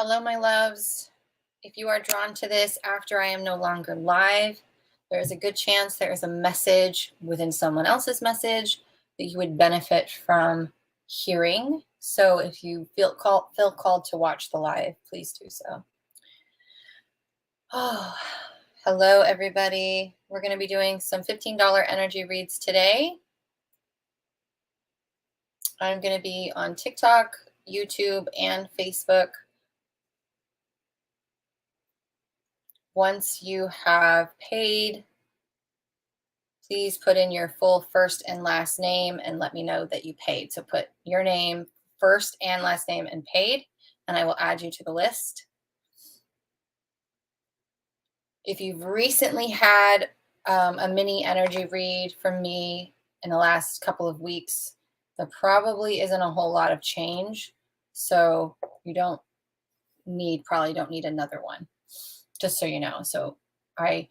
Hello, my loves. If you are drawn to this after I am no longer live, there is a good chance there is a message within someone else's message that you would benefit from hearing. So if you feel called to watch the live, please do so. Oh, hello, everybody. We're going to be doing some $15 energy reads today. I'm going to be on TikTok, YouTube, and Facebook. Once you have paid, please put in your full first and last name and let me know that you paid. So put your name, first and last name, and paid, and I will add you to the list. If you've recently had a mini energy read from me in the last couple of weeks, there probably isn't a whole lot of change. So you probably don't need another one, just so you know. So I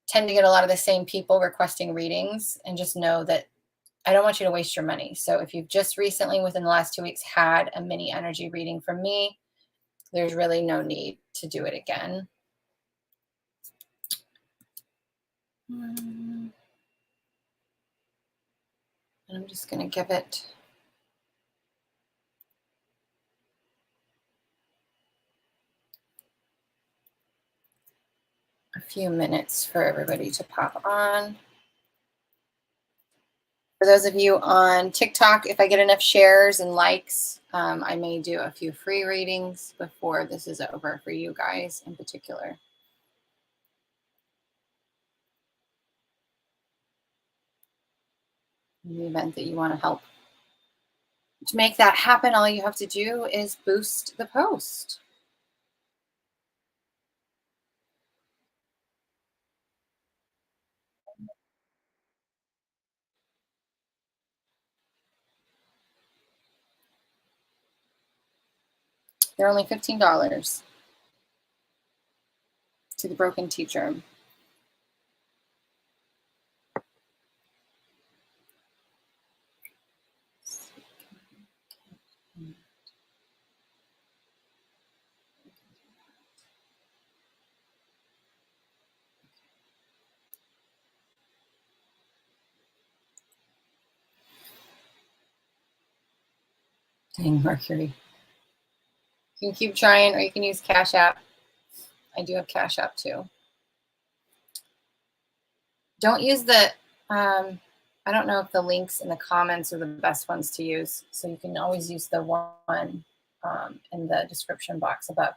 tend to get a lot of the same people requesting readings, and just know that I don't want you to waste your money. So if you've just recently, within the last 2 weeks, had a mini energy reading from me, there's really no need to do it again. And I'm just going to give it a few minutes for everybody to pop on. For those of you on TikTok, if I get enough shares and likes, I may do a few free readings before this is over for you guys in particular. In the event that you want to help to make that happen, all you have to do is boost the post. They're only $15 to the broken teacher. Dang, Mercury. You can keep trying, or you can use Cashapp. I do have Cashapp too. Don't use the, I don't know if the links in the comments are the best ones to use. So you can always use the one in the description box above.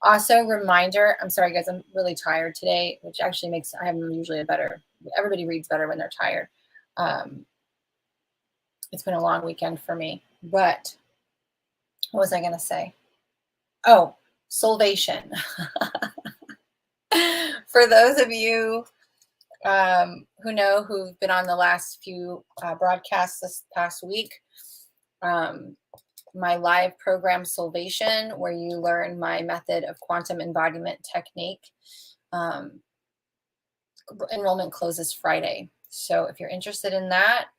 Also, reminder, I'm sorry, guys, I'm really tired today, which actually makes, I have usually everybody reads better when they're tired. It's been a long weekend for me, but what was I going to say? Oh, Soulvaion. For those of you who know, who've been on the last few broadcasts this past week, my live program Soulvaion, where you learn my method of quantum embodiment technique, enrollment closes Friday. So if you're interested in that,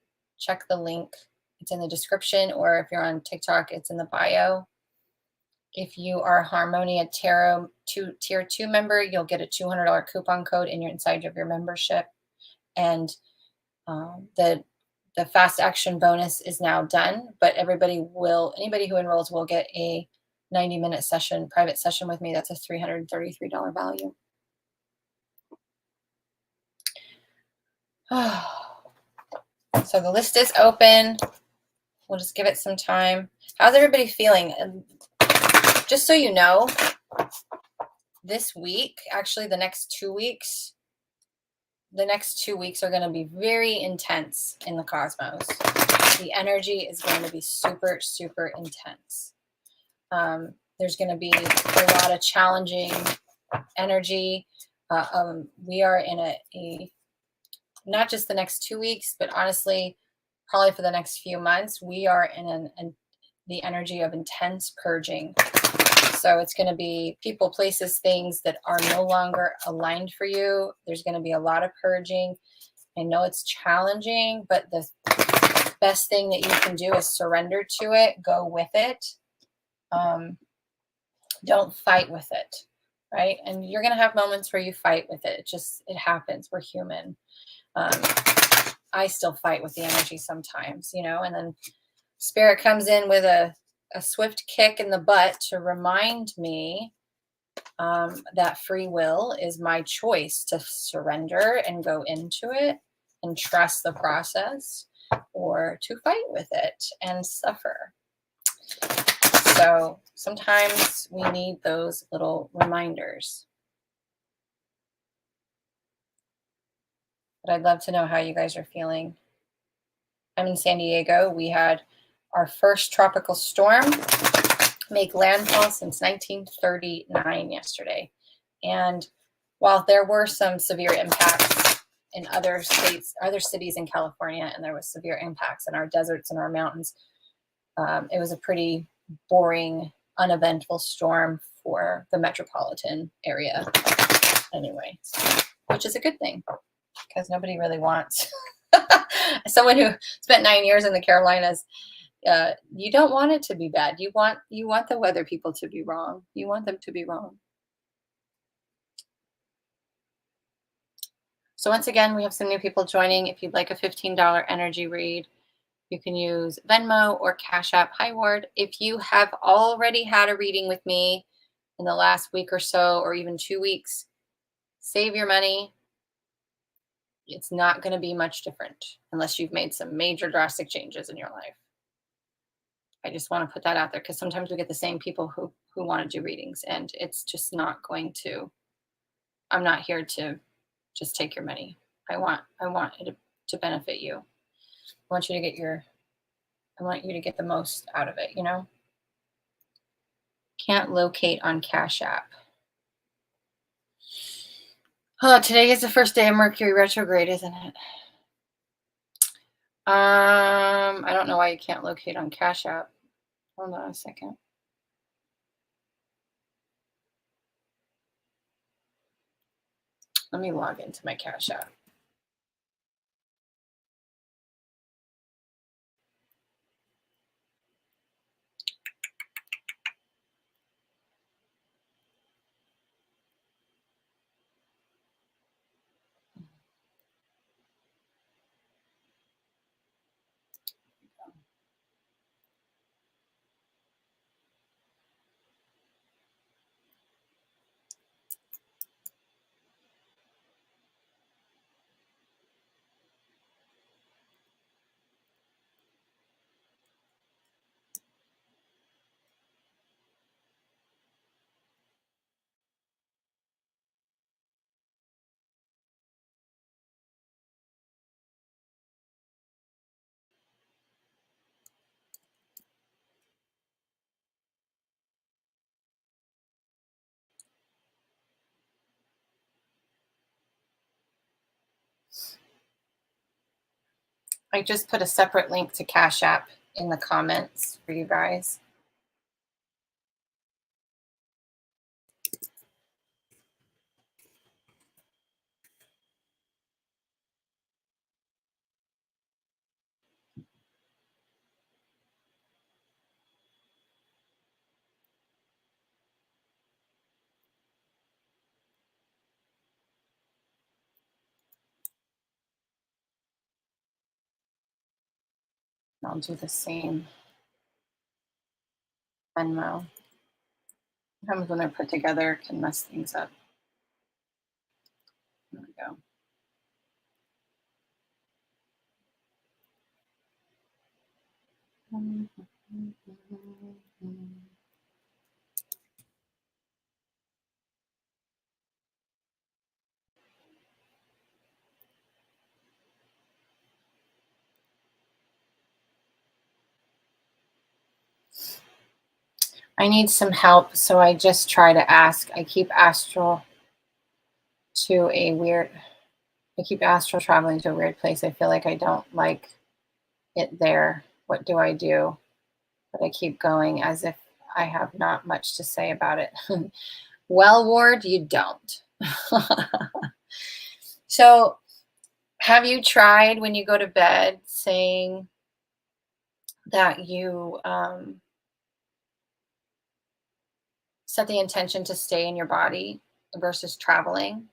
check the link. It's in the description, or if you're on TikTok, it's in the bio. If you are a Harmonia Tarot Tier 2 member, you'll get a $200 coupon code inside of your membership. And the fast action bonus is now done, but anybody who enrolls will get a 90-minute session, private session with me. That's a $333 value. So the list is open. We'll just give it some time. How's everybody feeling? Just so you know, this week, actually the next 2 weeks, are going to be very intense in the cosmos. The energy is going to be super, super intense. There's going to be a lot of challenging energy. We are in a not just the next 2 weeks, but honestly, probably for the next few months, we are in the energy of intense purging. So it's going to be people, places, things that are no longer aligned for you. There's going to be a lot of purging. I know it's challenging, but the best thing that you can do is surrender to it, go with it. Don't fight with it, right? And you're going to have moments where you fight with it. It happens. We're human. I still fight with the energy sometimes, and then spirit comes in with a swift kick in the butt to remind me that free will is my choice to surrender and go into it and trust the process, or to fight with it and suffer. So sometimes we need those little reminders. But I'd love to know how you guys are feeling. I'm in San Diego. We had our first tropical storm make landfall since 1939 yesterday. And while there were some severe impacts in other states, other cities in California, and there was severe impacts in our deserts and our mountains, it was a pretty boring, uneventful storm for the metropolitan area anyway, which is a good thing because nobody really wants someone who spent 9 years in the Carolinas. You don't want it to be bad. You want the weather people to be wrong. You want them to be wrong. So once again, we have some new people joining. If you'd like a $15 energy read, you can use Venmo or Cashapp. Hi, Ward. If you have already had a reading with me in the last week or so, or even 2 weeks, save your money. It's not going to be much different unless you've made some major drastic changes in your life. I just want to put that out there because sometimes we get the same people who want to do readings, and it's just not going to. I'm not here to just take your money. I want it to benefit you. I want you to get the most out of it, Can't locate on Cash App. Oh, today is the first day of Mercury retrograde, isn't it? I don't know why you can't locate on Cash App. Hold on a second. Let me log into my Cash App. I just put a separate link to Cash App in the comments for you guys. I'll do the same Venmo. Sometimes when they're put together, it can mess things up. There we go. I need some help, so I just try to ask. I keep astral traveling to a weird place. I feel like I don't like it there. What do I do? But I keep going as if I have not much to say about it. Well, Ward, you don't. So have you tried when you go to bed saying that you set the intention to stay in your body versus traveling.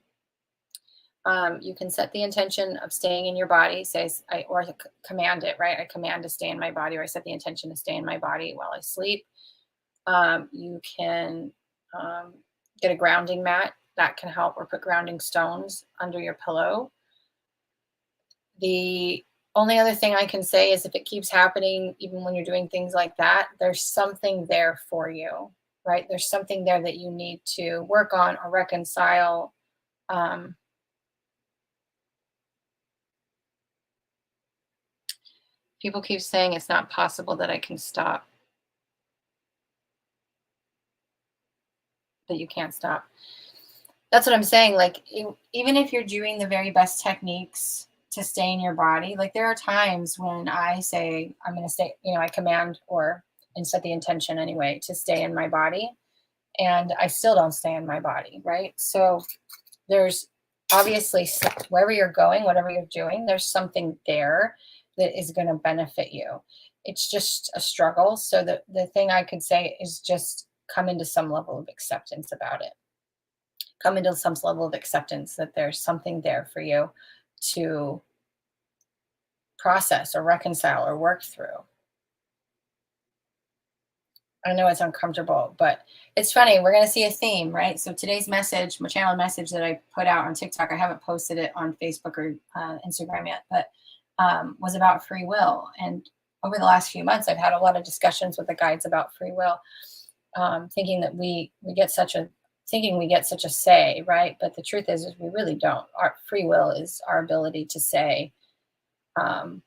You can set the intention of staying in your body, say, or command it, right? I command to stay in my body, or I set the intention to stay in my body while I sleep. You can get a grounding mat that can help, or put grounding stones under your pillow. The only other thing I can say is if it keeps happening, even when you're doing things like that, there's something there for you, right? There's something there that you need to work on or reconcile. Um, People keep saying it's not possible that I can stop, that you can't stop. That's what I'm saying. Like, even if you're doing the very best techniques to stay in your body, like there are times when I say, I'm going to stay, I command and set the intention anyway to stay in my body. And I still don't stay in my body, right? So there's obviously, wherever you're going, whatever you're doing, there's something there that is going to benefit you. It's just a struggle. So the thing I could say is just come into some level of acceptance about it. Come into some level of acceptance that there's something there for you to process or reconcile or work through. I know it's uncomfortable, but it's funny. We're going to see a theme, right? So today's message, my channel message that I put out on TikTok, I haven't posted it on Facebook or Instagram yet, but was about free will. And over the last few months, I've had a lot of discussions with the guides about free will, thinking that we get such a say, right? But the truth is we really don't. Our free will is our ability to say, I'm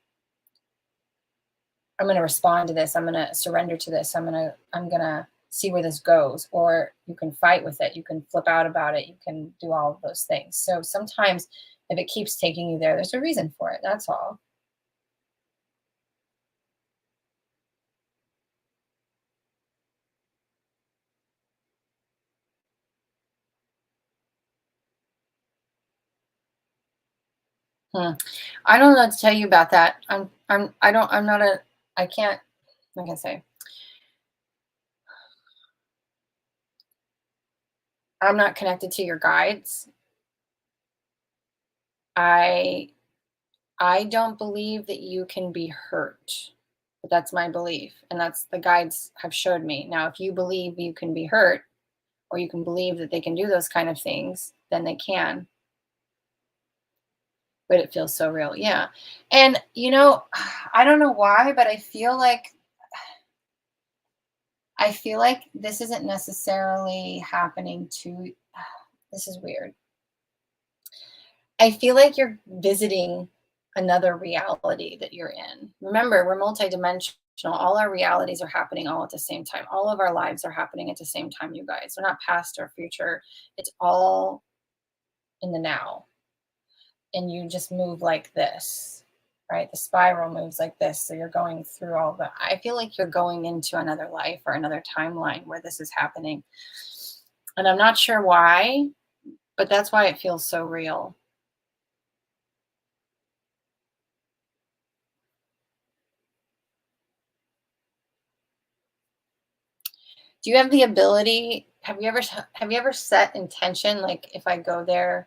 going to respond to this. I'm going to surrender to this. I'm going to see where this goes. Or you can fight with it. You can flip out about it. You can do all of those things. So sometimes if it keeps taking you there, there's a reason for it. That's all. I don't know what to tell you about that. I can't, like I say, I'm not connected to your guides. I I don't believe that you can be hurt. But that's my belief. And that's the guides have showed me. Now, if you believe you can be hurt, or you can believe that they can do those kind of things, then they can. But it feels so real. Yeah. And I don't know why, but I feel like this isn't necessarily happening to this is weird. I feel like you're visiting another reality that you're in. Remember, we're multidimensional. All our realities are happening all at the same time. All of our lives are happening at the same time, you guys. They're not past or future. It's all in the now. And you just move like this, right? The spiral moves like this. So you're going through all the, I feel like you're going into another life or another timeline where this is happening. And I'm not sure why, but that's why it feels so real. Do you have the ability? Have you ever set intention, like if I go there,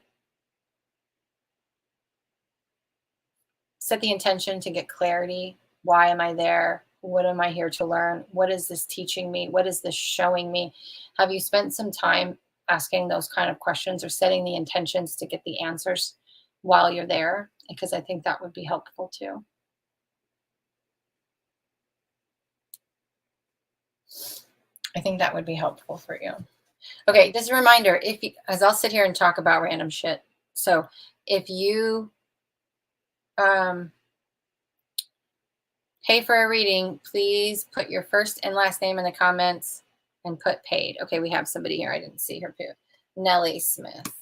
set the intention to get clarity? Why am I there? What am I here to learn? What is this teaching me? What is this showing me? Have you spent some time asking those kind of questions or setting the intentions to get the answers while you're there? Because I think that would be helpful too. I think that would be helpful for you. Okay, just a reminder, as I'll sit here and talk about random shit. So if you um, pay for a reading, please put your first and last name in the comments and put paid. Okay, we have somebody here. I didn't see her. Nellie Smith.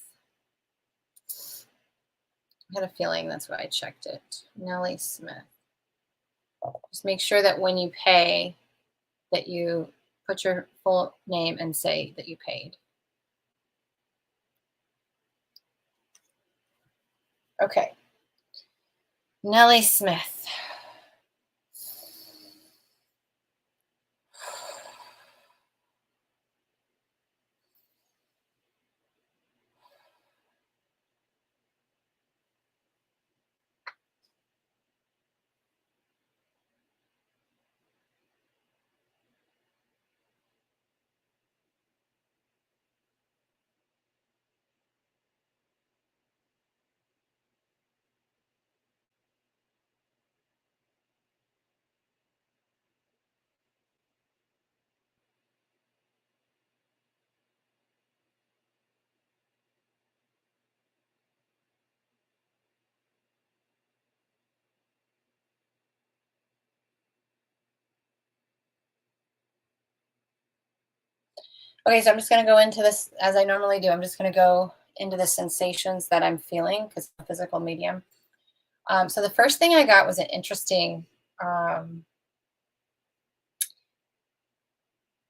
I had a feeling that's why I checked it. Nellie Smith. Just make sure that when you pay, that you put your full name and say that you paid. Okay. Nellie Smith. Okay, so I'm just going to go into this as I normally do. I'm just going to go into the sensations that I'm feeling because I'm a physical medium. So the first thing I got was an interesting, um,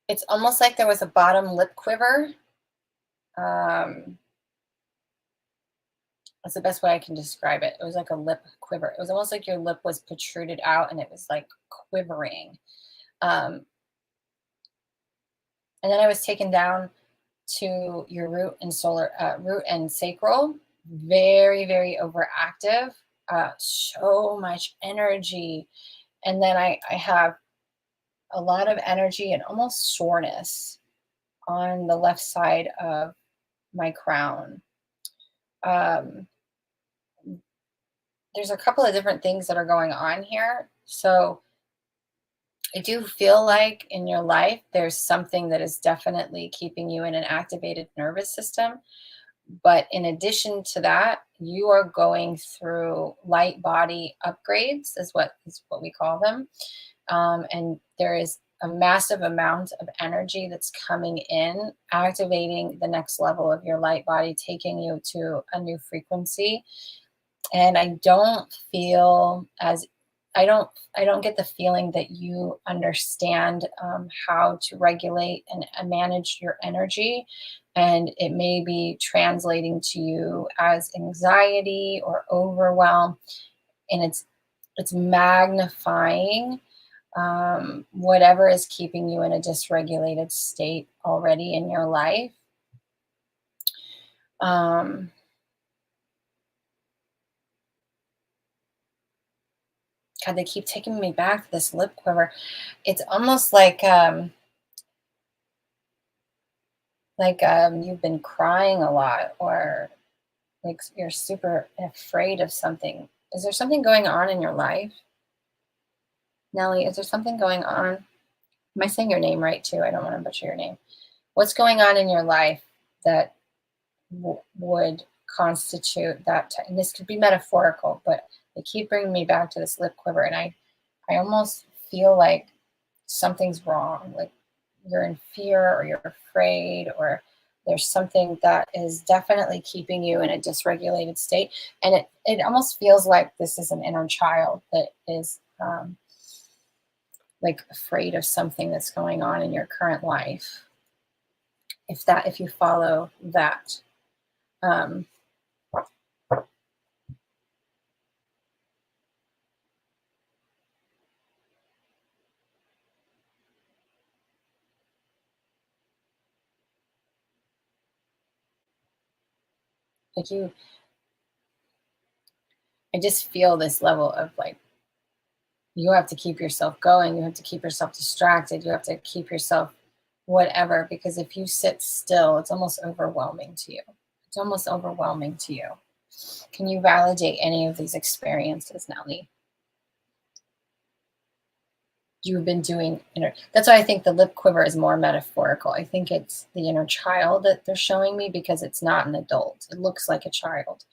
it's almost like there was a bottom lip quiver. Um, that's the best way I can describe it. It was like a lip quiver. It was almost like your lip was protruded out and it was like quivering. Um, and then I was taken down to your root and sacral. Very, very overactive. So much energy. And then I have a lot of energy and almost soreness on the left side of my crown. Um, there's a couple of different things that are going on here. So I do feel like in your life, there's something that is definitely keeping you in an activated nervous system. But in addition to that, you are going through light body upgrades, is what we call them. And there is a massive amount of energy that's coming in, activating the next level of your light body, taking you to a new frequency. And I don't get the feeling that you understand how to regulate and manage your energy, and it may be translating to you as anxiety or overwhelm, and it's magnifying whatever is keeping you in a dysregulated state already in your life. Um, God, they keep taking me back to this lip quiver. It's almost like you've been crying a lot, or like you're super afraid of something. Is there something going on in your life, Nellie? Is there something going on? Am I saying your name right too? I don't want to butcher your name. What's going on in your life that would constitute that? And this could be metaphorical, but they keep bringing me back to this lip quiver, and I almost feel like something's wrong. Like you're in fear or you're afraid, or there's something that is definitely keeping you in a dysregulated state. And it almost feels like this is an inner child that is like afraid of something that's going on in your current life. If you follow that. Um, like I just feel this level of like, you have to keep yourself going. You have to keep yourself distracted. You have to keep yourself whatever, because if you sit still, it's almost overwhelming to you. It's almost overwhelming to you. Can you validate any of these experiences, Nellie? You've been doing that's why I think the lip quiver is more metaphorical. I think it's the inner child that they're showing me, because it's not an adult. It looks like a child.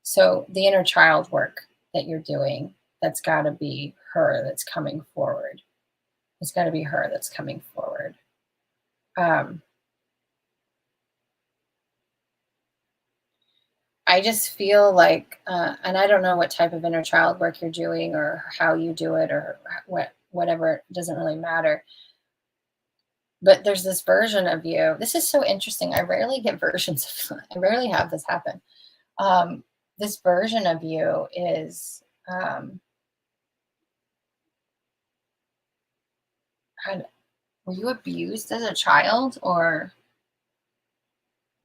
So the inner child work that you're doing, that's got to be her that's coming forward. It's got to be her that's coming forward. Um, I just feel like, and I don't know what type of inner child work you're doing or how you do it or whatever, it doesn't really matter. But there's this version of you. This is so interesting. I rarely get versions of, I rarely have this happen. This version of you is, were you abused as a child, or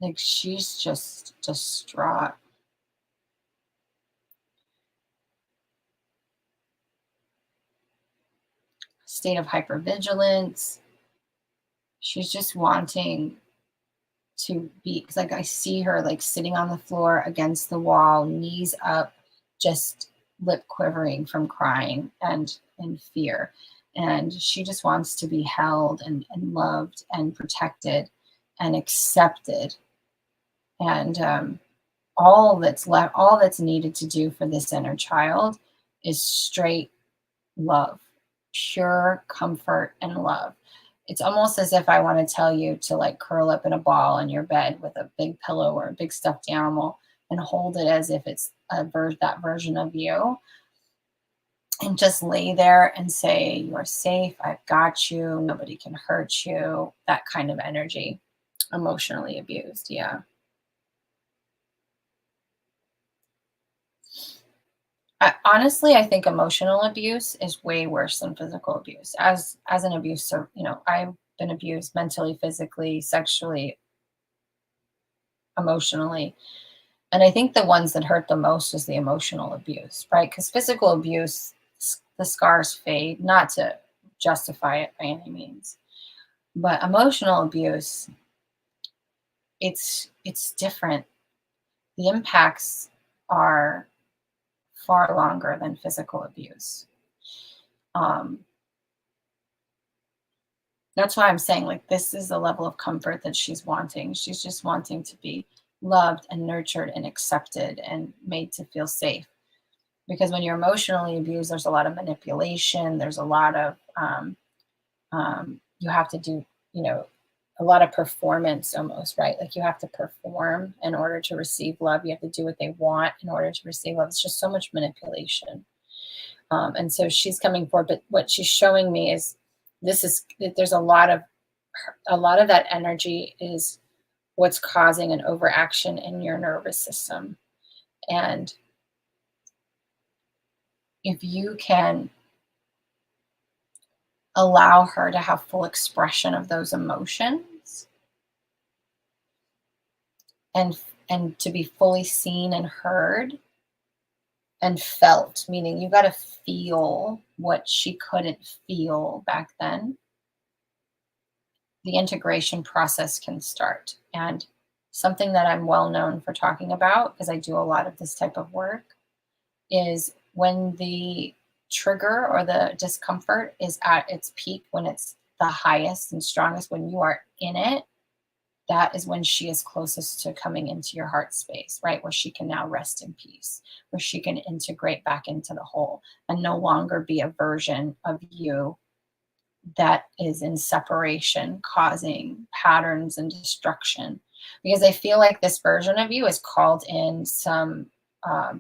like she's just distraught? State of hypervigilance. She's just wanting to be, because like I see her like sitting on the floor against the wall, knees up, just lip quivering from crying and in fear. And she just wants to be held and loved and protected and accepted. And all that's left, all that's needed to do for this inner child is straight love, pure comfort and love. it's almost as if I want to tell you to like curl up in a ball in your bed with a big pillow or a big stuffed animal and hold it as if it's that version of you, and just lay there and say, "You're safe. I've got you. Nobody can hurt you." That kind of energy. Emotionally abused. Yeah. Honestly, I think emotional abuse is way worse than physical abuse. As an abuser, I've been abused mentally, physically, sexually, emotionally. And I think the ones that hurt the most is the emotional abuse, right? Because physical abuse, the scars fade, not to justify it by any means. But emotional abuse, it's different. The impacts are far longer than physical abuse. Um, that's why I'm saying, like, this is the level of comfort that she's wanting. She's just wanting to be loved and nurtured and accepted and made to feel safe. Because when you're emotionally abused, there's a lot of manipulation. There's a lot of you have to do, you know, a lot of performance almost, right? Like you have to perform in order to receive love. You have to do what they want in order to receive love. It's just so much manipulation. And so she's coming forward, but what she's showing me is there's a lot of that energy is what's causing an overaction in your nervous system. And if you can allow her to have full expression of those emotions and and to be fully seen and heard and felt, meaning you got to feel what she couldn't feel back then, the integration process can start. And something that I'm well known for talking about, because I do a lot of this type of work, is when the trigger or the discomfort is at its peak, when it's the highest and strongest, when you are in it, that is when she is closest to coming into your heart space, right? Where she can now rest in peace, where she can integrate back into the whole and no longer be a version of you that is in separation, causing patterns and destruction. Because I feel like this version of you is called in some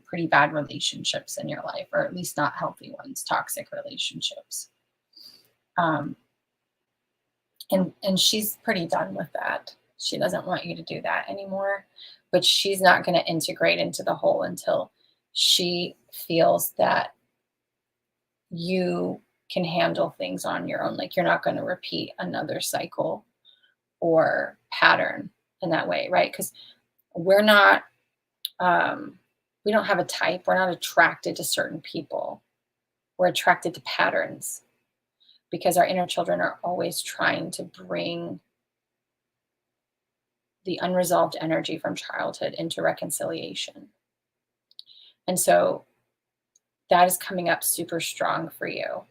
pretty bad relationships in your life, or at least not healthy ones, toxic relationships. Um, and she's pretty done with that. She doesn't want you to do that anymore, but she's not going to integrate into the whole until she feels that you can handle things on your own. Like you're not going to repeat another cycle or pattern in that way, right? Because we're not, we don't have a type. We're not attracted to certain people. We're attracted to patterns because our inner children are always trying to bring the unresolved energy from childhood into reconciliation. And so that is coming up super strong for you.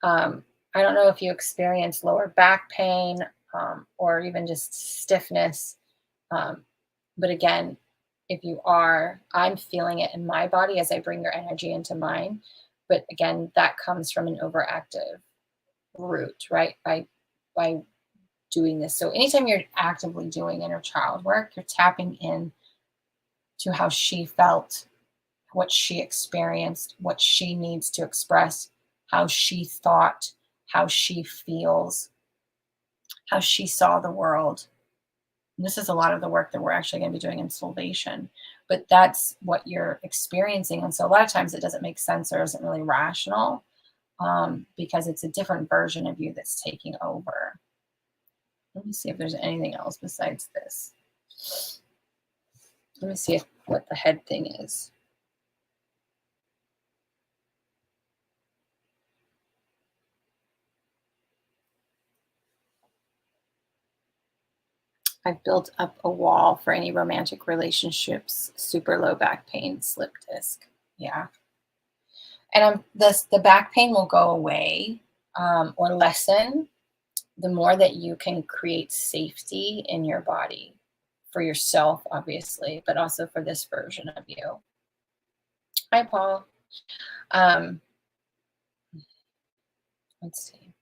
I don't know if you experience lower back pain or even just stiffness. Um, but again, if you are, I'm feeling it in my body as I bring your energy into mine. But again, that comes from an overactive root, right? By doing this. So anytime you're actively doing inner child work, you're tapping in to how she felt, what she experienced, what she needs to express, how she thought, how she feels, how she saw the world. And this is a lot of the work that we're actually going to be doing in Soulvaion, but that's what you're experiencing. And so a lot of times it doesn't make sense or isn't really rational because it's a different version of you that's taking over. Let me see if there's anything else besides this. Let me see what the head thing is. I've built up a wall for any romantic relationships, super low back pain, slip disc. Yeah. And the back pain will go away or lessen the more that you can create safety in your body for yourself, obviously, but also for this version of you. Hi, Paul. Um, let's see.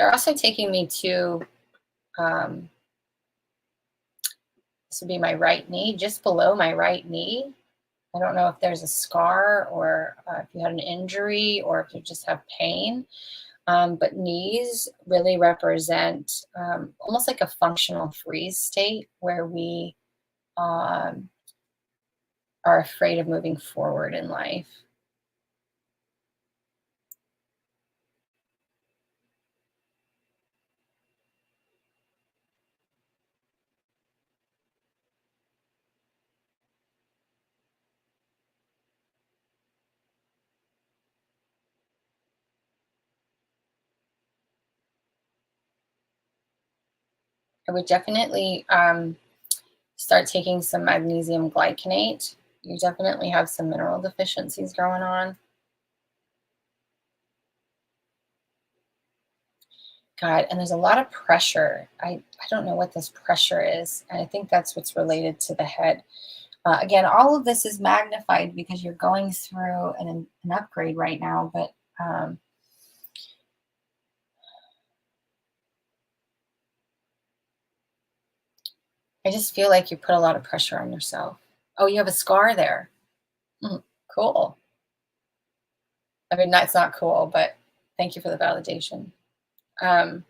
They're also taking me to, this would be my right knee, just below my right knee. I don't know if there's a scar or if you had an injury or if you just have pain. But knees really represent almost like a functional freeze state where we are afraid of moving forward in life. I would definitely start taking some magnesium glycinate. You definitely have some mineral deficiencies going on. God, and there's a lot of pressure. I don't know what this pressure is. And I think that's what's related to the head. Again, all of this is magnified because you're going through an upgrade right now, but I just feel like you put a lot of pressure on yourself. Oh, you have a scar there. Cool. I mean, that's not cool, but thank you for the validation. Um,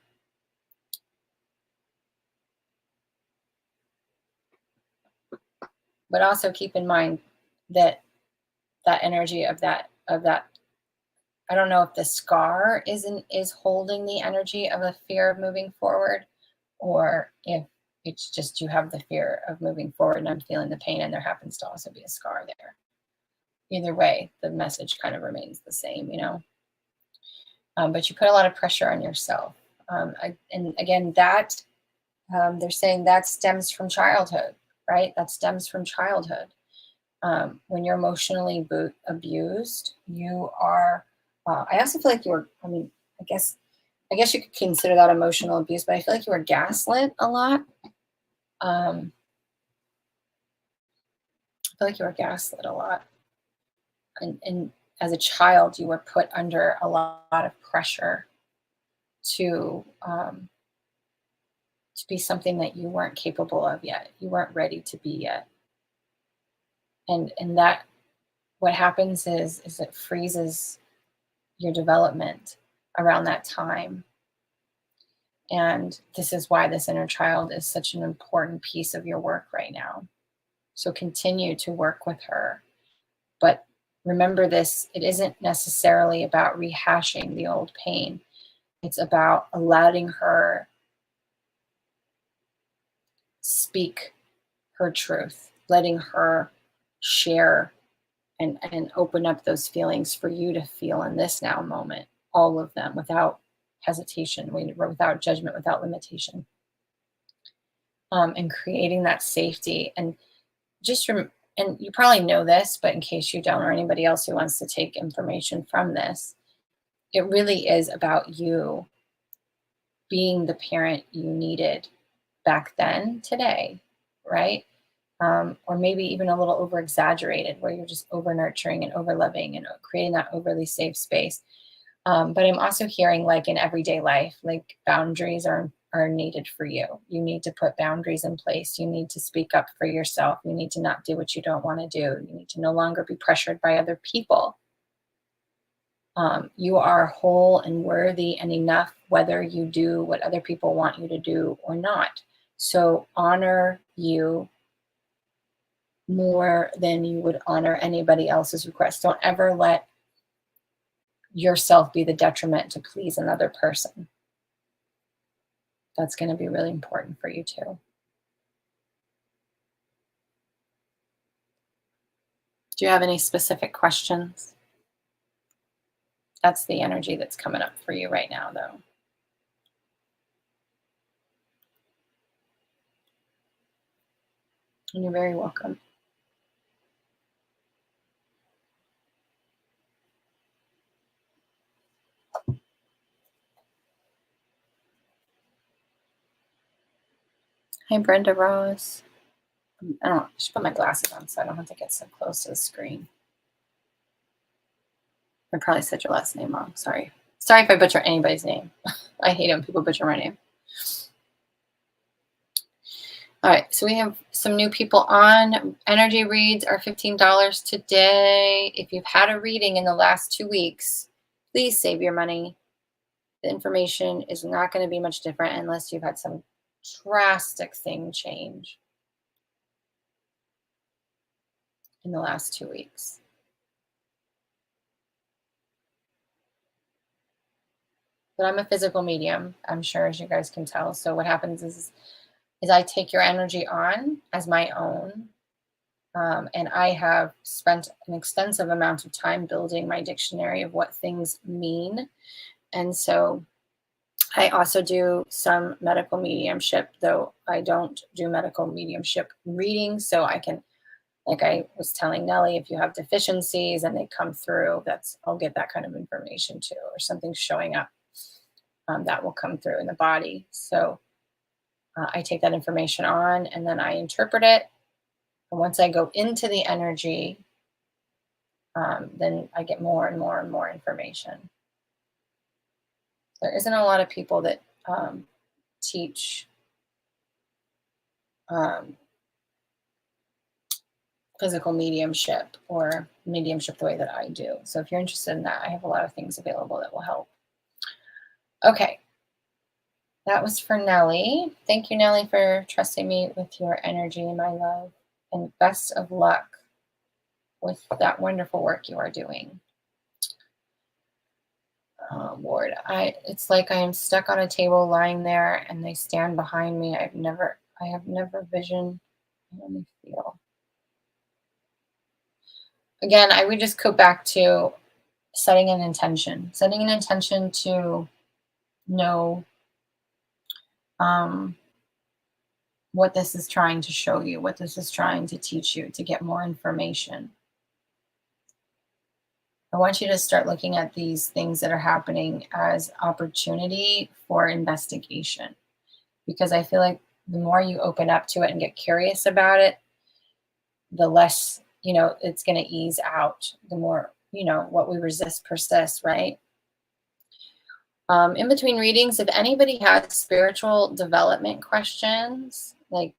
but also keep in mind that that energy of that I don't know if the scar is holding the energy of a fear of moving forward, or if it's just you have the fear of moving forward and I'm feeling the pain and there happens to also be a scar there. Either way, the message kind of remains the same, you know. But you put a lot of pressure on yourself. And again, that they're saying that stems from childhood, right? That stems from childhood. When you're emotionally abused, you are. I also feel like you were. I mean, I guess you could consider that emotional abuse, but I feel like you were gaslit a lot. I feel like you were gaslit a lot, and as a child, you were put under a lot of pressure to be something that you weren't capable of yet. You weren't ready to be yet, and that what happens is it freezes your development around that time. And this is why this inner child is such an important piece of your work right now. So continue to work with her. But remember this, it isn't necessarily about rehashing the old pain. It's about letting her speak her truth, letting her share and open up those feelings for you to feel in this now moment, all of them without hesitation, without judgment, without limitation. And creating that safety. And and you probably know this, but in case you don't, or anybody else who wants to take information from this, it really is about you being the parent you needed back then, today, right? Or maybe even a little over exaggerated, where you're just over nurturing and over loving and creating that overly safe space. But I'm also hearing, like, in everyday life, like, boundaries are needed for you. You need to put boundaries in place. You need to speak up for yourself. You need to not do what you don't want to do. You need to no longer be pressured by other people. You are whole and worthy and enough, whether you do what other people want you to do or not. So honor you more than you would honor anybody else's request. Don't ever let yourself be the detriment to please another person. That's going to be really important for you too. Do you have any specific questions? That's the energy that's coming up for you right now, though. And you're very welcome. Hi, Brenda Rose. I should put my glasses on so I don't have to get so close to the screen. I probably said your last name wrong. Sorry. Sorry if I butcher anybody's name. I hate it when people butcher my name. All right, so we have some new people on. Energy reads are $15 today. If you've had a reading in the last 2 weeks, please save your money. The information is not going to be much different unless you've had some drastic thing change in the last 2 weeks. But I'm a physical medium, I'm sure, as you guys can tell. So what happens is I take your energy on as my own. And I have spent an extensive amount of time building my dictionary of what things mean. And so I also do some medical mediumship, though I don't do medical mediumship readings. So I can, like I was telling Nellie, if you have deficiencies and they come through, I'll get that kind of information too, or something showing up that will come through in the body. So I take that information on and then I interpret it. And once I go into the energy, then I get more and more and more information. There isn't a lot of people that teach physical mediumship or mediumship the way that I do. So if you're interested in that, I have a lot of things available that will help. Okay. That was for Nellie. Thank you, Nellie, for trusting me with your energy, my love. And best of luck with that wonderful work you are doing. Oh, Lord, it's like I am stuck on a table lying there and they stand behind me. I have never vision. I only feel. Again, I would just go back to setting an intention to know what this is trying to show you, what this is trying to teach you, to get more information. I want you to start looking at these things that are happening as opportunity for investigation, because I feel like the more you open up to it and get curious about it, the less, it's going to ease out. The more, what we resist persists, right? In between readings, if anybody has spiritual development questions, like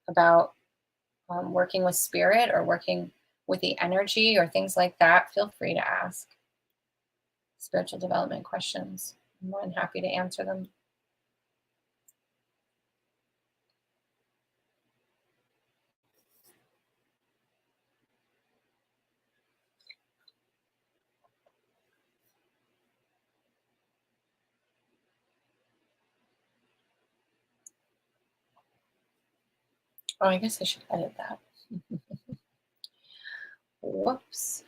about working with spirit or working with the energy or things like that, feel free to ask spiritual development questions. I'm more than happy to answer them. Oh, I guess I should edit that. Whoops.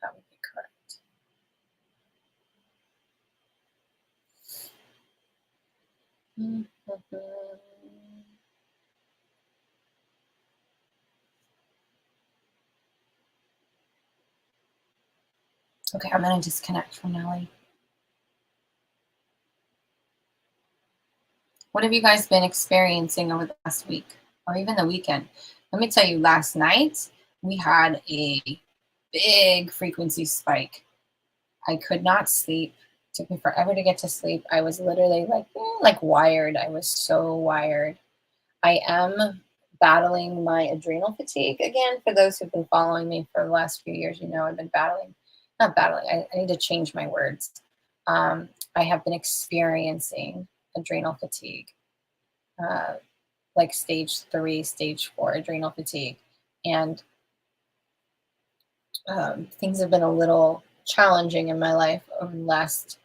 That would be correct. Okay, I'm going to disconnect from Nellie. What have you guys been experiencing over the last week or even the weekend? Let me tell you, last night we had a big frequency spike. I could not sleep. It took me forever to get to sleep. I was literally like wired. I was so wired. I am battling my adrenal fatigue again. For those who've been following me for the last few years, I've been not battling. I need to change my words. I have been experiencing adrenal fatigue, like stage 3, stage 4 adrenal fatigue. And things have been a little challenging in my life over the last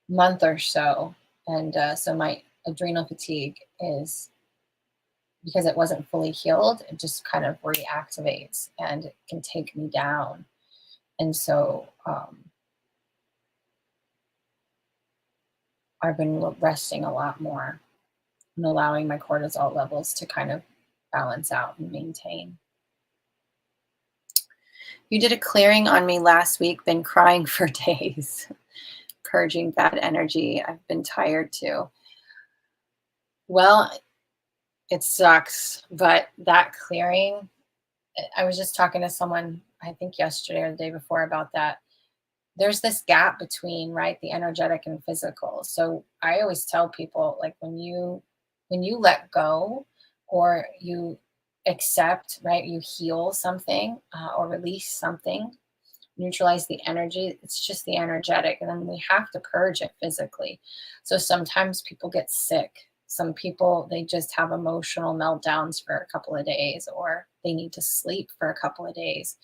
month or so. And so my adrenal fatigue is, because it wasn't fully healed, it just kind of reactivates and it can take me down. And so I've been resting a lot more and allowing my cortisol levels to kind of balance out and maintain. You did a clearing on me last week, been crying for days, purging bad energy. I've been tired too. Well, it sucks, but that clearing, I was just talking to someone, I think yesterday or the day before about that. There's this gap between, right, the energetic and physical. So I always tell people, like, when you let go or you accept, right, you heal something or release something, neutralize the energy, it's just the energetic, and then we have to purge it physically. So sometimes people get sick, some people, they just have emotional meltdowns for a couple of days, or they need to sleep for a couple of days.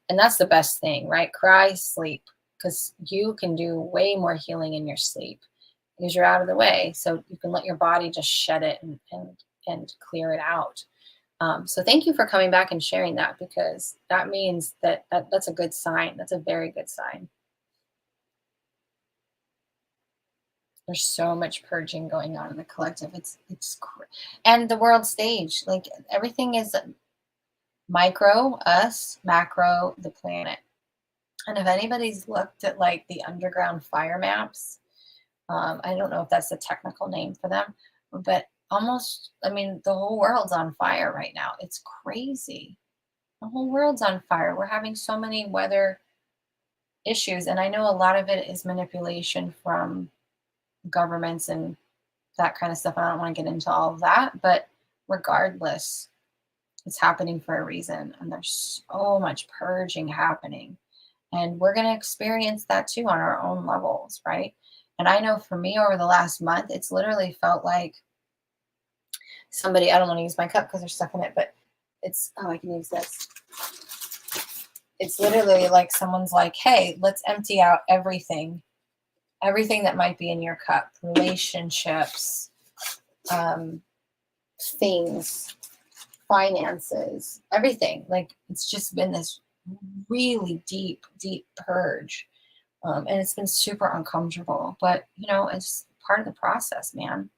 And that's the best thing, right? Cry, sleep, because you can do way more healing in your sleep because you're out of the way. So you can let your body just shed it and clear it out. So thank you for coming back and sharing that, because that means that's a good sign. That's a very good sign. There's so much purging going on in the collective. And the world stage, like everything is micro, us, macro, the planet. And if anybody's looked at like the underground fire maps, I don't know if that's the technical name for them, but almost, I mean, the whole world's on fire right now. It's crazy. The whole world's on fire. We're having so many weather issues. And I know a lot of it is manipulation from governments and that kind of stuff. I don't want to get into all of that, but regardless, it's happening for a reason. And there's so much purging happening. And we're going to experience that too on our own levels, right? And I know for me over the last month, it's literally felt like somebody, I don't want to use my cup because there's stuff in it, but oh, I can use this. It's literally like someone's like, hey, let's empty out everything that might be in your cup, relationships, things, finances, everything. Like it's just been this really deep, deep purge. And it's been super uncomfortable, but it's part of the process, man.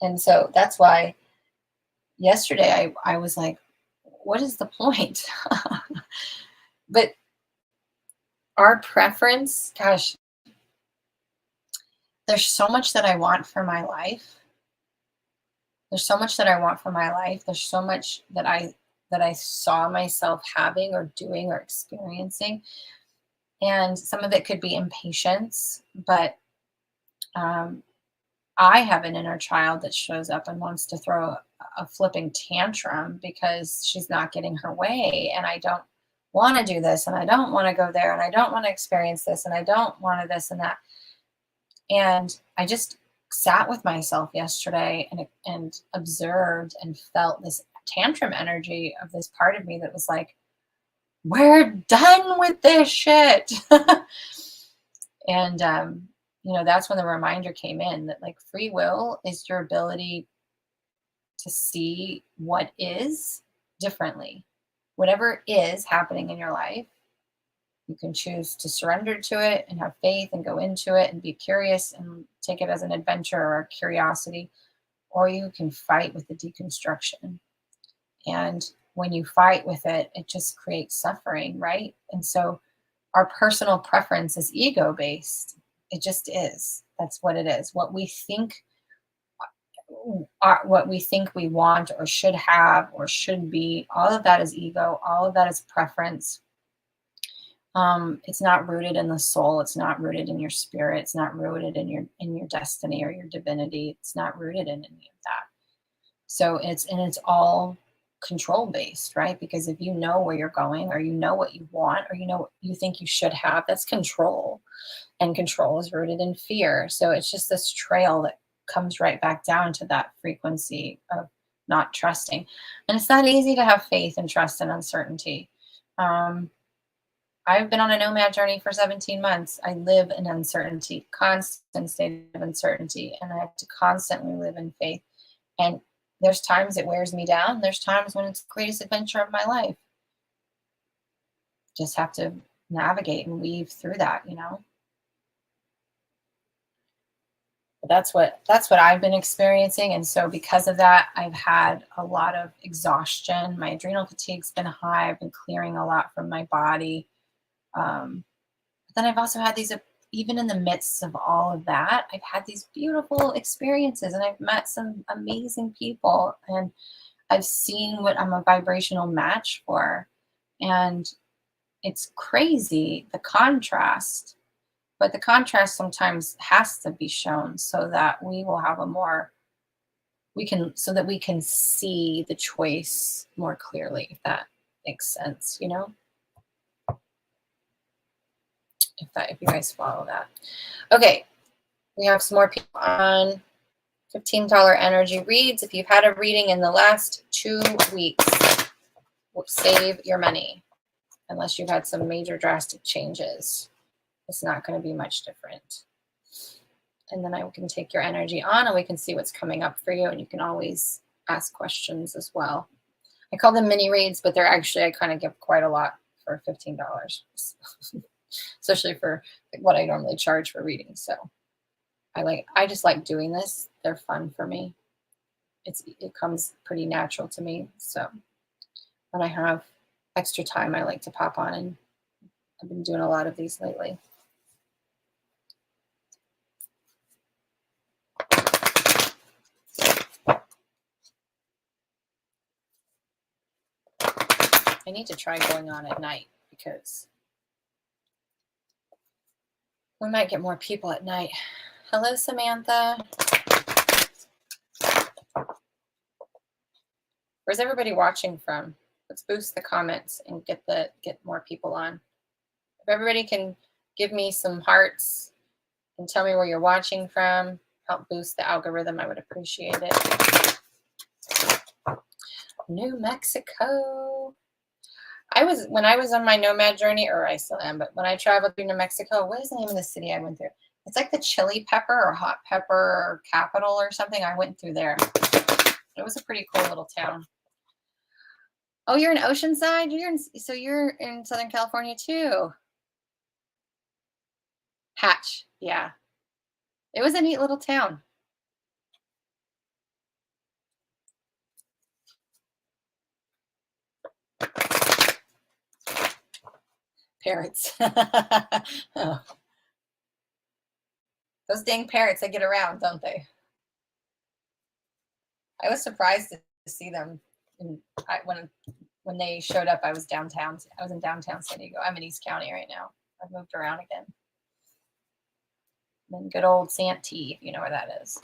And so that's why yesterday I was like, what is the point? But our preference, gosh, there's so much that I want for my life. There's so much that I want for my life. There's so much that I saw myself having or doing or experiencing. And some of it could be impatience, but I have an inner child that shows up and wants to throw a flipping tantrum because she's not getting her way. And I don't want to do this, and I don't want to go there, and I don't want to experience this, and I don't want to this and that. And I just sat with myself yesterday and observed and felt this tantrum energy of this part of me that was like, we're done with this shit. And, that's when the reminder came in that like free will is your ability to see what is differently. Whatever is happening in your life, you can choose to surrender to it and have faith and go into it and be curious and take it as an adventure or a curiosity, or you can fight with the deconstruction. And when you fight with it, it just creates suffering, right? And so our personal preference is ego based. It just is. That's what it is. What we think we want or should have or should be, all of that is ego. All of that is preference. It's not rooted in the soul. It's not rooted in your spirit. It's not rooted in your destiny or your divinity. It's not rooted in any of that. So it's all control based, right? Because if you know where you're going, or you know what you want, or what you think you should have, that's control. And control is rooted in fear. So it's just this trail that comes right back down to that frequency of not trusting. And it's not easy to have faith and trust in uncertainty. I've been on a nomad journey for 17 months. I live in uncertainty, constant state of uncertainty, and I have to constantly live in faith. And there's times it wears me down. There's times when it's the greatest adventure of my life. Just have to navigate and weave through that, But that's what I've been experiencing. And so because of that, I've had a lot of exhaustion. My adrenal fatigue's been high. I've been clearing a lot from my body. But then I've also had these, even in the midst of all of that, I've had these beautiful experiences and I've met some amazing people and I've seen what I'm a vibrational match for. And it's crazy, the contrast. But the contrast sometimes has to be shown so that we will have so that we can see the choice more clearly, if that makes sense, you know? If you guys follow that. Okay, we have some more people on $15 energy reads. If you've had a reading in the last 2 weeks, save your money. Unless you've had some major drastic changes, it's not going to be much different. And then I can take your energy on and we can see what's coming up for you. And you can always ask questions as well. I call them mini reads, but they're actually, I kind of give quite a lot for $15, especially for what I normally charge for readings. So I just like doing this. They're fun for me. It comes pretty natural to me. So when I have extra time, I like to pop on, and I've been doing a lot of these lately. I need to try going on at night because we might get more people at night. Hello, Samantha. Where's everybody watching from? Let's boost the comments and get more people on. If everybody can give me some hearts and tell me where you're watching from, help boost the algorithm, I would appreciate it. New Mexico. When I was on my nomad journey, or I still am, but when I traveled through New Mexico, what is the name of the city I went through? It's like the chili pepper or hot pepper capital or something. I went through there. It was a pretty cool little town. Oh, you're in Oceanside? So you're in Southern California too. Hatch, yeah. It was a neat little town. Parrots. Oh. Those dang parrots, they get around, don't they? I was surprised to see them. When they showed up, I was downtown. I was in downtown San Diego. I'm in East County right now. I've moved around again. And then good old Santee, if you know where that is.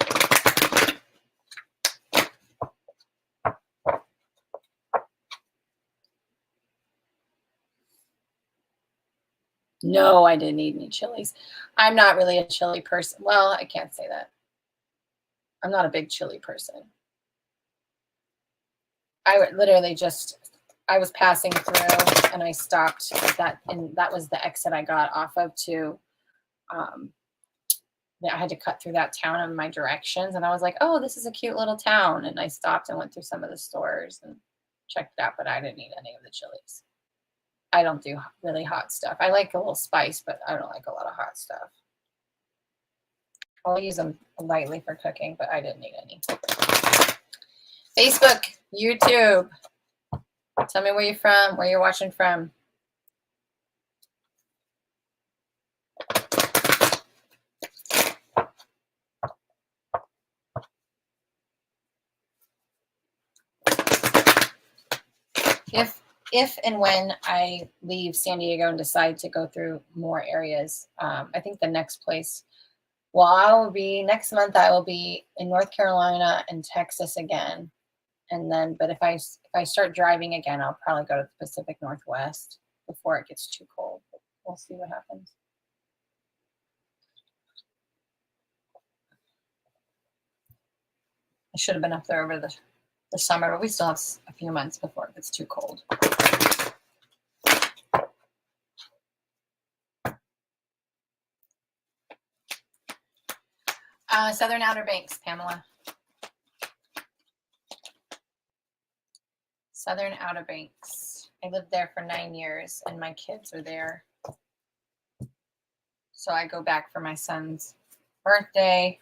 No, I didn't eat any chilies. I'm not really a chili person. Well, I can't say that. I'm not a big chili person. I would literally I was passing through and I stopped and that was the exit I got off of to, I had to cut through that town in my directions. And I was like, oh, this is a cute little town. And I stopped and went through some of the stores and checked it out, but I didn't eat any of the chilies. I don't do really hot stuff. I like a little spice, but I don't like a lot of hot stuff. I'll use them lightly for cooking, but I didn't eat any. Facebook, YouTube. Tell me where you're from, where you're watching from. If and when I leave San Diego and decide to go through more areas, I think the next place, next month I will be in North Carolina and Texas again. And then, but if I start driving again, I'll probably go to the Pacific Northwest before it gets too cold. We'll see what happens. I should have been up there over the summer, but we still have a few months before it gets too cold. Southern Outer Banks, Pamela. Southern Outer Banks. I lived there for 9 years and my kids are there. So I go back for my son's birthday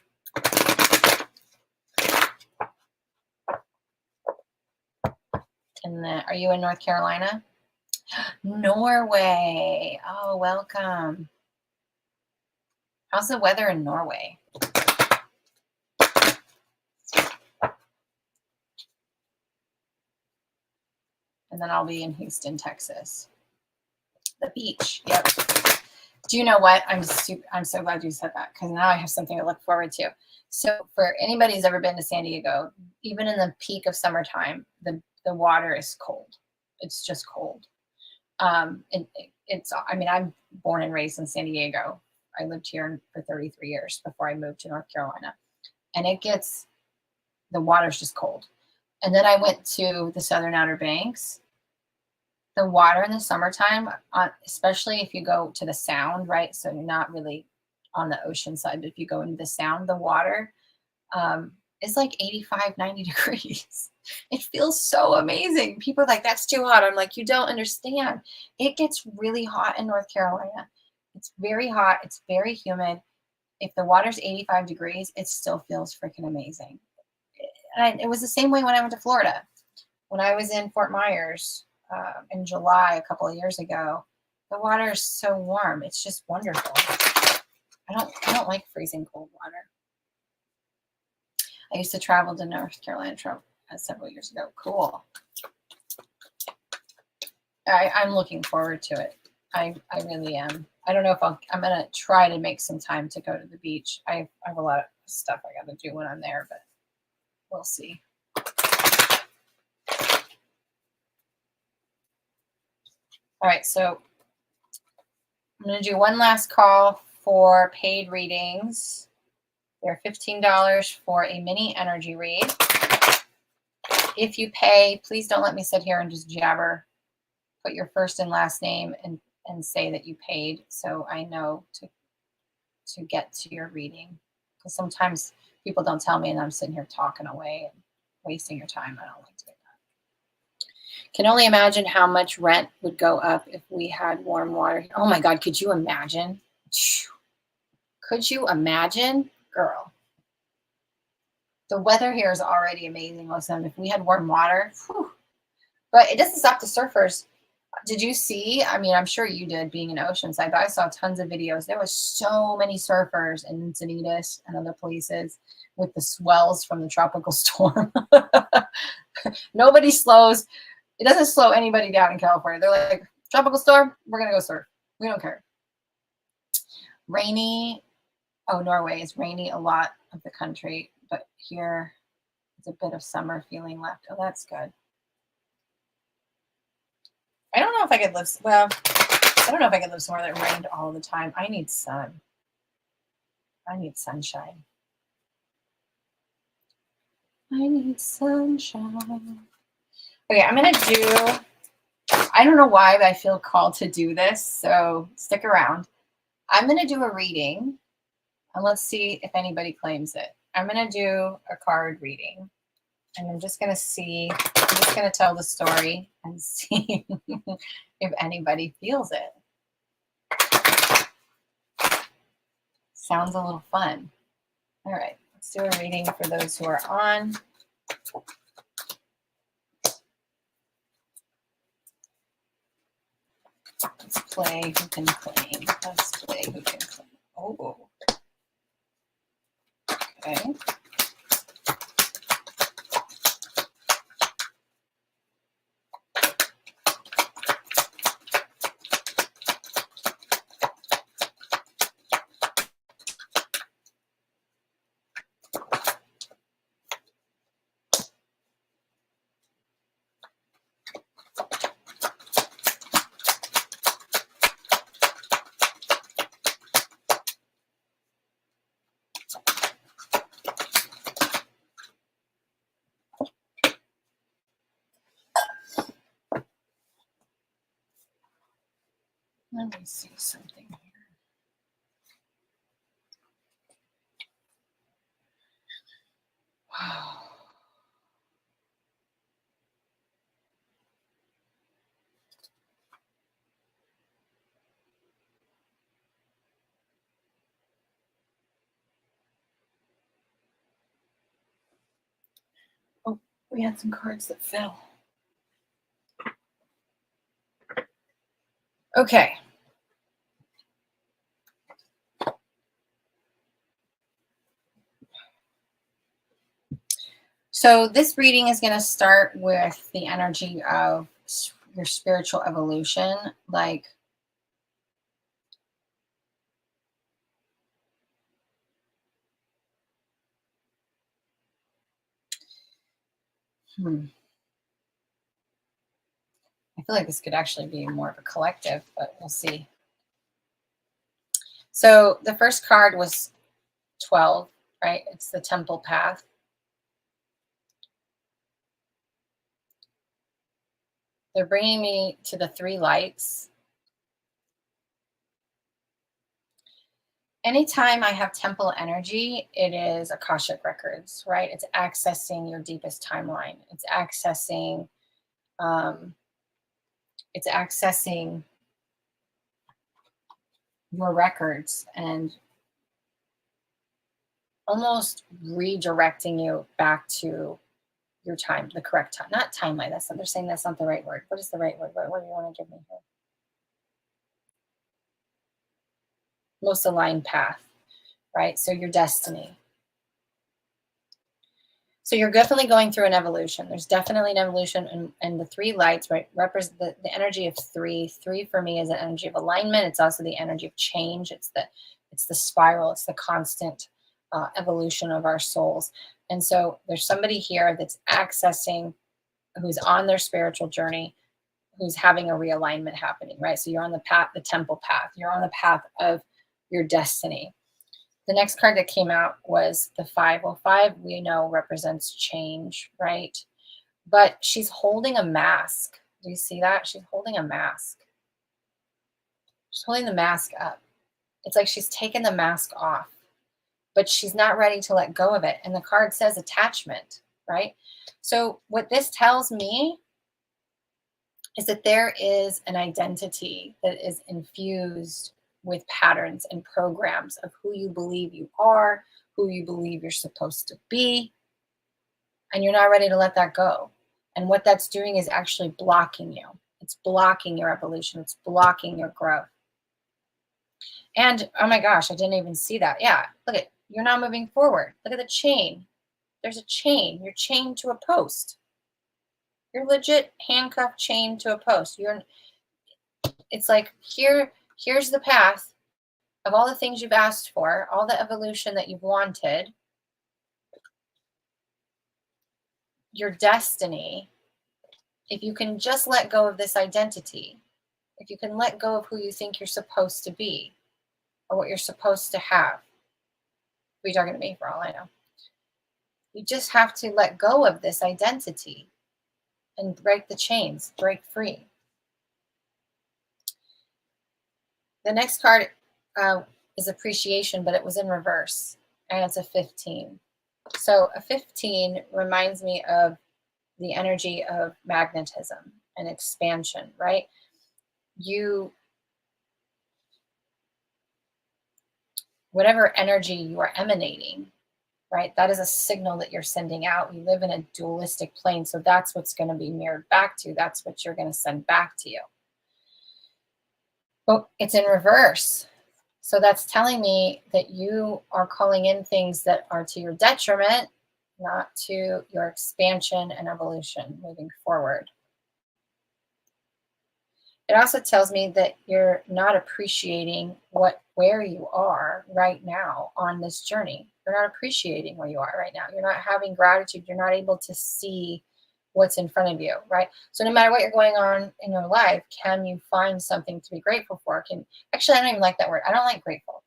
And then, are you in North Carolina? Norway. Oh, welcome. How's the weather in Norway? And then I'll be in Houston, Texas. The beach. Yep. Do you know what? I'm so glad you said that, because now I have something to look forward to. So for anybody who's ever been to San Diego, even in the peak of summertime, the water is cold. It's just cold. It's, I mean, I'm born and raised in San Diego. I lived here for 33 years before I moved to North Carolina. And the water's just cold. And then I went to the Southern Outer Banks. The water in the summertime, especially if you go to the Sound, right? So you're not really on the ocean side, but if you go into the Sound, the water is like 85, 90 degrees. It feels so amazing. People are like, that's too hot. I'm like, you don't understand. It gets really hot in North Carolina. It's very hot. It's very humid. If the water's 85 degrees, it still feels freaking amazing. And it was the same way when I went to Florida. When I was in Fort Myers in July a couple of years ago, the water is so warm. It's just wonderful. I don't like freezing cold water. I used to travel to North Carolina several years ago. Cool. I'm looking forward to it. I really am. I don't know if I'm going to try to make some time to go to the beach. I have a lot of stuff I got to do when I'm there, but we'll see. All right, so I'm going to do one last call for paid readings. They're $15 for a mini energy read. If you pay, please don't let me sit here and just jabber. Put your first and last name and say that you paid, so I know to get to your reading. Because sometimes people don't tell me and I'm sitting here talking away and wasting your time. I don't like to do that. Can only imagine how much rent would go up if we had warm water. Oh my God, could you imagine? Could you imagine? Girl. The weather here is already amazing most of them. If we had warm water, whew. But it doesn't stop the surfers. Did you see? I mean, I'm sure you did being in Oceanside, but I saw tons of videos. There was so many surfers in Encinitas and other places with the swells from the tropical storm. Nobody slows. It doesn't slow anybody down in California. They're like, tropical storm, we're going to go surf. We don't care. Rainy. Oh, Norway is rainy a lot of the country, but here it's a bit of summer feeling left. Oh, that's good. I don't know if I could live, well, I don't know if I could live somewhere that rained all the time. I need sun. I need sunshine. I need sunshine. Okay, I'm going to do, I don't know why, but I feel called to do this, so stick around. I'm going to do a reading, and let's see if anybody claims it. I'm going to do a card reading, and I'm just going to tell the story and see if anybody feels it. Sounds a little fun. All right, let's do a reading for those who are on. Let's play who can claim. Let's play who can claim. Oh. Okay. Let me see something here. We had some cards that fell. Okay. So this reading is going to start with the energy of your spiritual evolution. Like, I feel like this could actually be more of a collective, but we'll see. So the first card was 12, right? It's the temple path. They're bringing me to the 3 lights. Anytime I have temple energy, it is Akashic records, right? It's accessing your deepest timeline. It's accessing your records and almost redirecting you back to your time, the correct time. Not timeline. That's not, they're saying that's not the right word. What is the right word? What do you want to give me here? Most aligned path, right? So your destiny. So you're definitely going through an evolution. There's definitely an evolution, and the 3 lights, right, represent the energy of 3. 3 for me is an energy of alignment. It's also the energy of change. It's the spiral. It's the constant evolution of our souls. And so there's somebody here that's accessing, who's on their spiritual journey, who's having a realignment happening, right? So you're on the path, the temple path. You're on the path of your destiny. The next card that came out was the 5. Well, 5 we know represents change, right? But she's holding a mask. Do you see that? She's holding a mask. She's holding the mask up. It's like she's taken the mask off, but she's not ready to let go of it. And the card says attachment, right? So what this tells me is that there is an identity that is infused with patterns and programs of who you believe you are, who you believe you're supposed to be, and you're not ready to let that go. And what that's doing is actually blocking you. It's blocking your evolution. It's blocking your growth. And oh my gosh, I didn't even see that. Yeah, look at, you're not moving forward. Look at the chain. There's a chain. You're chained to a post. You're legit handcuffed, chained to a post. It's like, here's the path of all the things you've asked for, all the evolution that you've wanted, your destiny. If you can just let go of this identity, if you can let go of who you think you're supposed to be or what you're supposed to have. Are you talking to me for all I know? You just have to let go of this identity and break the chains, break free. The next card is appreciation, but it was in reverse, and it's a 15. So a 15 reminds me of the energy of magnetism and expansion, right? Whatever energy you are emanating, right, that is a signal that you're sending out. We live in a dualistic plane, so that's what's going to be mirrored back to you. That's what you're going to send back to you. But it's in reverse. So that's telling me that you are calling in things that are to your detriment, not to your expansion and evolution moving forward. It also tells me that you're not appreciating where you are right now on this journey. You're not appreciating where you are right now. You're not having gratitude. You're not able to see what's in front of you, right? So no matter what you're going on in your life, can you find something to be grateful for? Actually, I don't even like that word. I don't like grateful.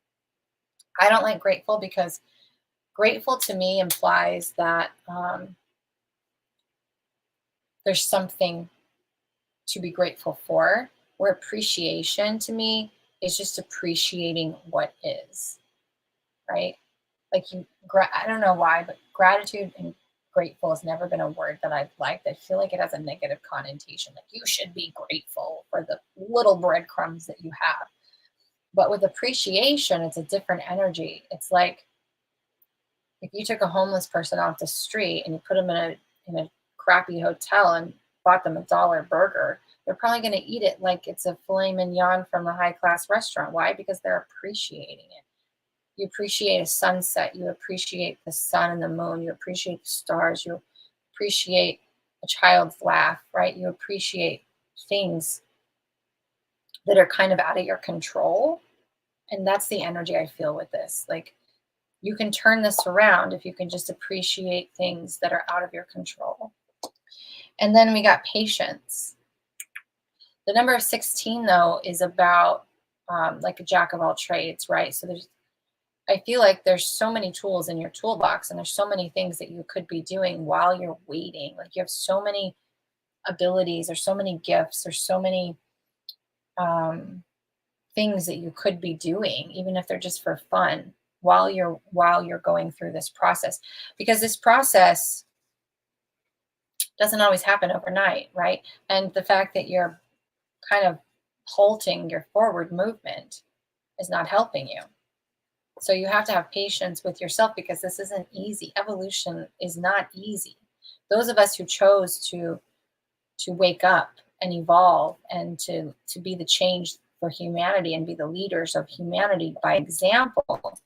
I don't like grateful because grateful to me implies that there's something to be grateful for, where appreciation to me is just appreciating what is, right? Like I don't know why, but gratitude and grateful has never been a word that I've liked. I feel like it has a negative connotation. Like you should be grateful for the little breadcrumbs that you have. But with appreciation, it's a different energy. It's like if you took a homeless person off the street and you put them in a crappy hotel and bought them $1 burger, they're probably going to eat it like it's a filet mignon from a high-class restaurant. Why? Because they're appreciating it. You appreciate a sunset. You appreciate the sun and the moon. You appreciate the stars. You appreciate a child's laugh, right? You appreciate things that are kind of out of your control. And that's the energy I feel with this. Like, you can turn this around if you can just appreciate things that are out of your control. And then we got patience. The number 16, though, is about like a jack of all trades, right? So I feel like there's so many tools in your toolbox, and there's so many things that you could be doing while you're waiting. Like, you have so many abilities, or so many gifts, or so many things that you could be doing, even if they're just for fun, while you're going through this process. Because this process doesn't always happen overnight, right? And the fact that you're kind of halting your forward movement is not helping you. So you have to have patience with yourself, because this isn't easy. Evolution is not easy. Those of us who chose to wake up and evolve and to be the change for humanity and be the leaders of humanity by example,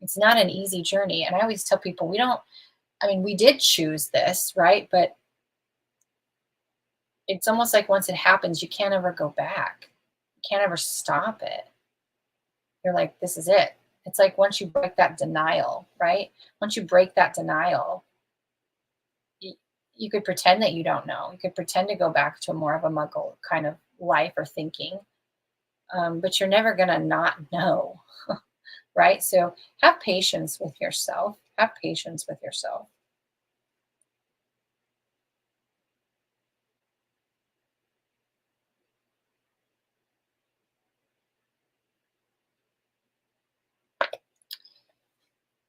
it's not an easy journey. And I always tell people, we did choose this, right? But it's almost like once it happens, you can't ever go back. You can't ever stop it. You're like, this is it. It's like once you break that denial, right? Once you break that denial, you could pretend that you don't know. You could pretend to go back to more of a muggle kind of life or thinking, but you're never going to not know, right? So have patience with yourself. Have patience with yourself.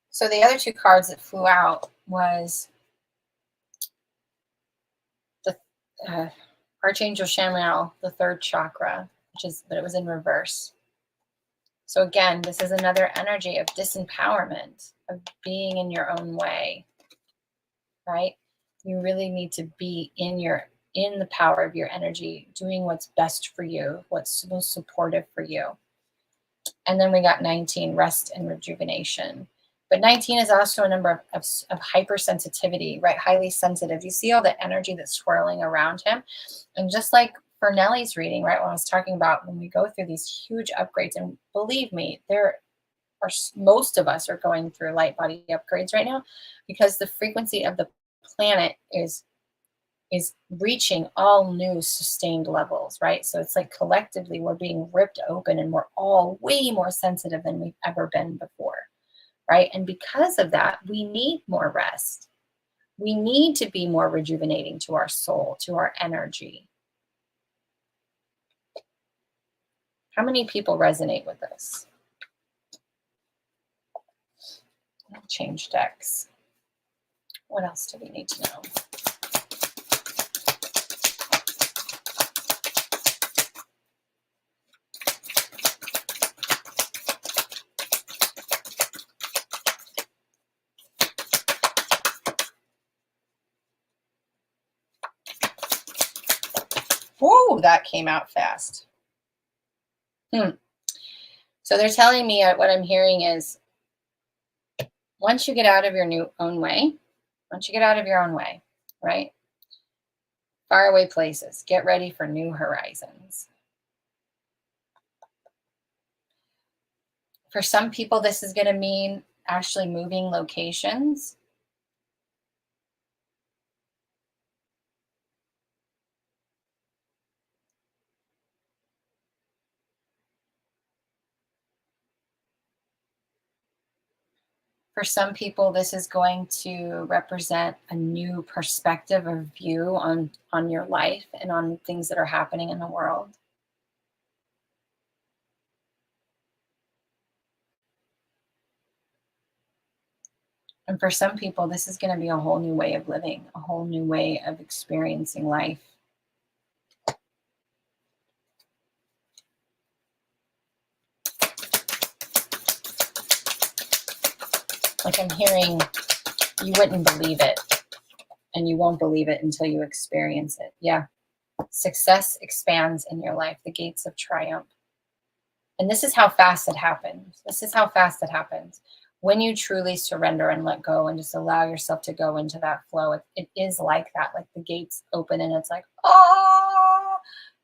So the other two cards that flew out was the Archangel Chamuel, the third chakra, but it was in reverse. So again, this is another energy of disempowerment, of being in your own way, right? You really need to be in the power of your energy, doing what's best for you, what's most supportive for you. And then we got 19, rest and rejuvenation. But 19 is also a number of hypersensitivity, right? Highly sensitive. You see all the energy that's swirling around him. And just like for Nellie's reading, right, when I was talking about when we go through these huge upgrades, and believe me, most of us are going through light body upgrades right now, because the frequency of the planet is reaching all new sustained levels, right? So it's like collectively we're being ripped open, and we're all way more sensitive than we've ever been before. Right? And because of that, we need more rest. We need to be more rejuvenating to our soul, to our energy. How many people resonate with this? I'll change decks. What else do we need to know? Whoa, that came out fast. So they're telling me what I'm hearing is, once you get out of your own way, right? Faraway places, get ready for new horizons. For some people, this is going to mean actually moving locations. For some people, this is going to represent a new perspective or view on your life and on things that are happening in the world. And for some people, this is going to be a whole new way of living, a whole new way of experiencing life. Like I'm hearing, you wouldn't believe it. and you won't believe it until you experience it. Yeah. Success expands in your life, the gates of triumph. And this is how fast it happens. This is how fast it happens. When you truly surrender and let go and just allow yourself to go into that flow, it is like that. Like the gates open and it's like, oh,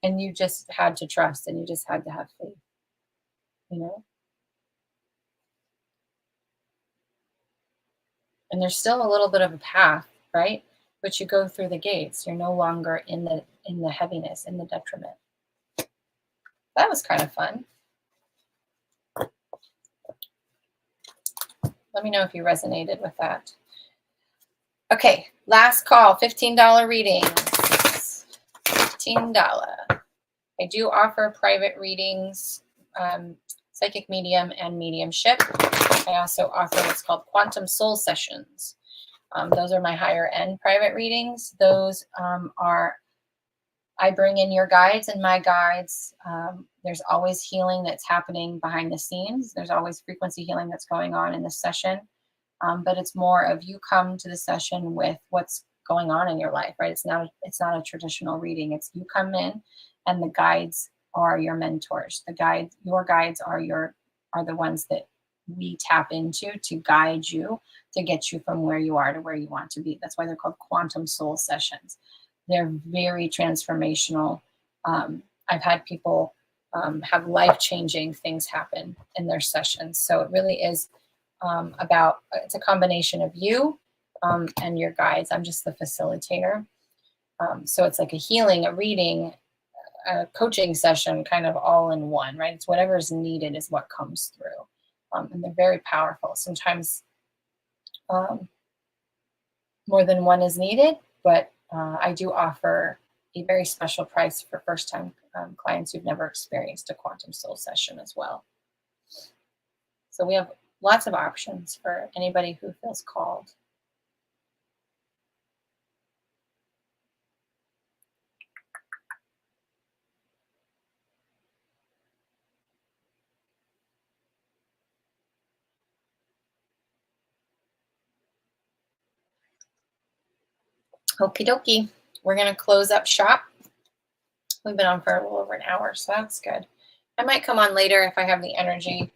and you just had to trust and you just had to have faith, you know? And there's still a little bit of a path, right? But you go through the gates. You're no longer in the heaviness, in the detriment. That was kind of fun. Let me know if you resonated with that. Okay, last call, $15 readings. $15. I do offer private readings, psychic medium and mediumship. I also offer what's called quantum soul sessions. Those are my higher end private readings. Those are, I bring in your guides and my guides. There's always healing that's happening behind the scenes. There's always frequency healing that's going on in the session. But it's more of you come to the session with what's going on in your life, right? It's not a traditional reading. It's you come in and the guides are your mentors. Your guides are the ones that we tap into to guide you, to get you from where you are to where you want to be. That's why they're called quantum soul sessions. They're very transformational. I've had people have life-changing things happen in their sessions. So it really is it's a combination of you and your guides. I'm just the facilitator. So it's like a healing, a reading, a coaching session, kind of all in one, right? It's whatever is needed is what comes through. And they're very powerful. Sometimes more than one is needed, but I do offer a very special price for first-time clients who've never experienced a quantum soul session as well. So we have lots of options for anybody who feels called. Okie dokie. We're going to close up shop. We've been on for a little over an hour, so that's good. I might come on later if I have the energy.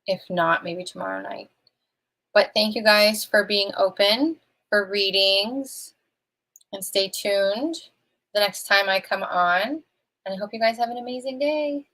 If not, maybe tomorrow night. But thank you guys for being open for readings, and stay tuned the next time I come on. And I hope you guys have an amazing day.